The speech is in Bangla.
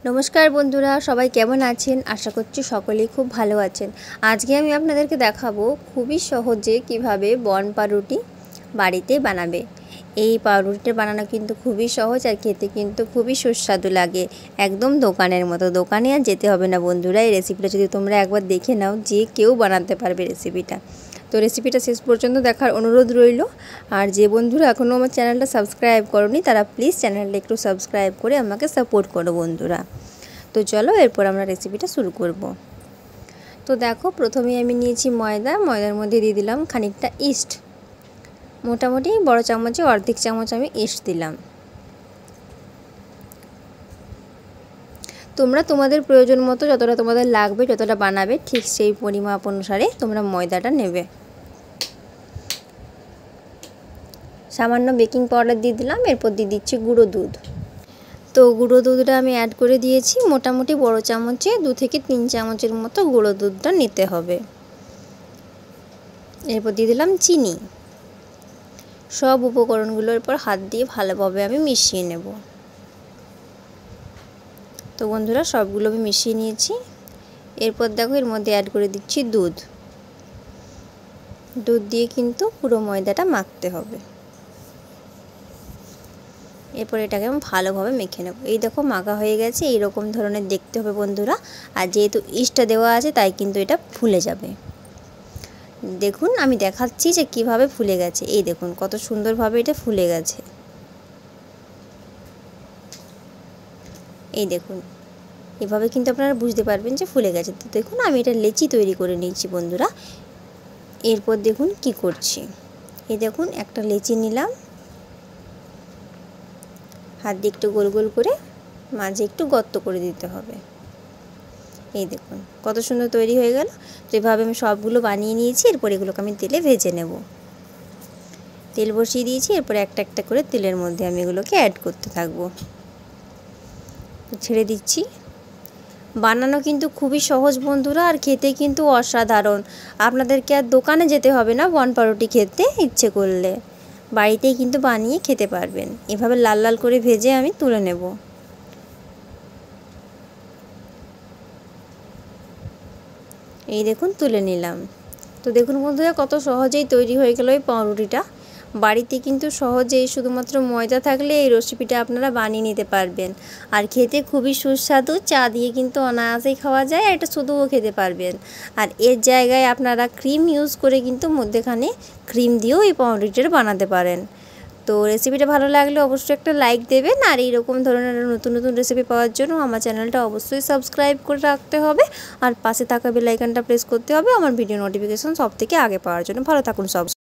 नमस्कार बंधुरा सबाई केमन आছেন आशा करছি সকলেই खूब भालो आছেন। আজকে আমি আপনাদেরকে দেখাবো খুবই সহজে কিভাবে বন পাউরুটি বাড়িতে বানাবে। এই পাউরুটিটা বানানো কিন্তু খুবই সহজ আর খেতে কিন্তু খুবই সুস্বাদু লাগে, একদম দোকানের মতো। দোকানে আর যেতে হবে না বন্ধুরা, এই রেসিপিটা যদি তোমরা একবার দেখে নাও যে কেউ বানাতে পারবে রেসিপিটা। তো রেসিপিটা শেষ পর্যন্ত দেখার অনুরোধ রইল। আর যে বন্ধুরা এখনও আমার চ্যানেলটা সাবস্ক্রাইব করোনি তারা প্লিজ চ্যানেলটা একটু সাবস্ক্রাইব করে আমাকে সাপোর্ট করো বন্ধুরা। তো চলো এরপর আমরা রেসিপিটা শুরু করব। তো দেখো প্রথমেই আমি নিয়েছি ময়দার মধ্যে দিয়ে দিলাম খানিকটা ইস্ট, মোটামুটি বড় চামচে অর্ধেক চামচ আমি ইস্ট দিলাম। তোমরা তোমাদের প্রয়োজন মতো যতটা তোমাদের লাগবে, যতটা বানাবে ঠিক সেই পরিমাপ অনুসারে তোমরা ময়দাটা নেবে। সামান্য বেকিং পাউডার দিয়ে দিলাম, এরপর দিয়ে দিচ্ছি গুঁড়ো দুধ। তো গুঁড়ো দুধটা আমি অ্যাড করে দিয়েছি, মোটামুটি বড় চামচে 2 থেকে 3 চামচের মতো গুঁড়ো দুধটা নিতে হবে। এরপর দিয়ে দিলাম চিনি। সব উপকরণগুলোর পর হাত দিয়ে ভালোভাবে আমি মিশিয়ে নেব। তো বন্ধুরা সবগুলো আমি মিশিয়ে নিয়েছি। এরপর দেখো এর মধ্যে অ্যাড করে দিচ্ছি দুধ। দুধ দিয়ে কিন্তু পুরো ময়দাটা মাখতে হবে। এরপর এটাকে আমি ভালোভাবে মেখে নেব। এই দেখো মাখা হয়ে গেছে, এইরকম ধরনের দেখতে হবে বন্ধুরা। আর যেহেতু ইস্টটা দেওয়া আছে তাই কিন্তু এটা ফুলে যাবে। দেখুন আমি দেখাচ্ছি যে কিভাবে ফুলে গেছে। এই দেখুন কত সুন্দরভাবে এটা ফুলে গেছে। এই দেখুন এভাবে কিন্তু আপনারা বুঝতে পারবেন যে ফুলে গেছে। তো দেখুন আমি এটা লেচি তৈরি করে নিয়েছি বন্ধুরা। এরপর দেখুন কি করছি। এই দেখুন একটা লেচি নিলাম, হাত দিয়ে একটু গোল গোল করে মাঝে একটু গর্ত করে দিতে হবে। এই দেখুন কত সুন্দর তৈরি হয়ে গেল। তো এভাবে আমি সবগুলো বানিয়ে নিয়েছি। এরপর এগুলোকে আমি তেলে ভেজে নেব। তেল বসিয়ে দিয়েছি, এরপর একটা একটা করে তেলের মধ্যে আমি এগুলোকে অ্যাড করতে থাকবো। ছেড়ে দিচ্ছি। বানানো কিন্তু খুবই সহজ বন্ধুরা, আর খেতে কিন্তু অসাধারণ। আপনাদেরকে আর দোকানে যেতে হবে না বন পাউরুটি খেতে ইচ্ছে করলে, বাড়িতেই কিন্তু বানিয়ে খেতে পারবেন। এভাবে লাল লাল করে ভেজে আমি তুলে নেব। এই দেখুন তুলে নিলাম। তো দেখুন বন্ধুরা কত সহজেই তৈরি হয়ে গেল এই পাউরুটিটা। বাড়িতে কিন্তু সহজেই শুধুমাত্র ময়দা থাকলে এই রেসিপিটা আপনারা বানিয়ে নিতে পারবেন। আর খেতে খুবই সুস্বাদু, চা দিয়ে কিন্তু অনায়াসেই খাওয়া যায়, আর এটা শুধুও খেতে পারবেন। আর এর জায়গায় আপনারা ক্রিম ইউজ করে কিন্তু মধ্যেখানে ক্রিম দিয়েও এই পাউরুটিটা বানাতে পারেন। তো রেসিপিটা ভালো লাগলে অবশ্যই একটা লাইক দেবেন। আর এইরকম ধরনের নতুন নতুন রেসিপি পাওয়ার জন্য আমার চ্যানেলটা অবশ্যই সাবস্ক্রাইব করে রাখতে হবে। আর পাশে থাকা বেল আইকনটা প্রেস করতে হবে আমার ভিডিও নোটিফিকেশন সব থেকে আগে পাওয়ার জন্য। ভালো থাকুন সব।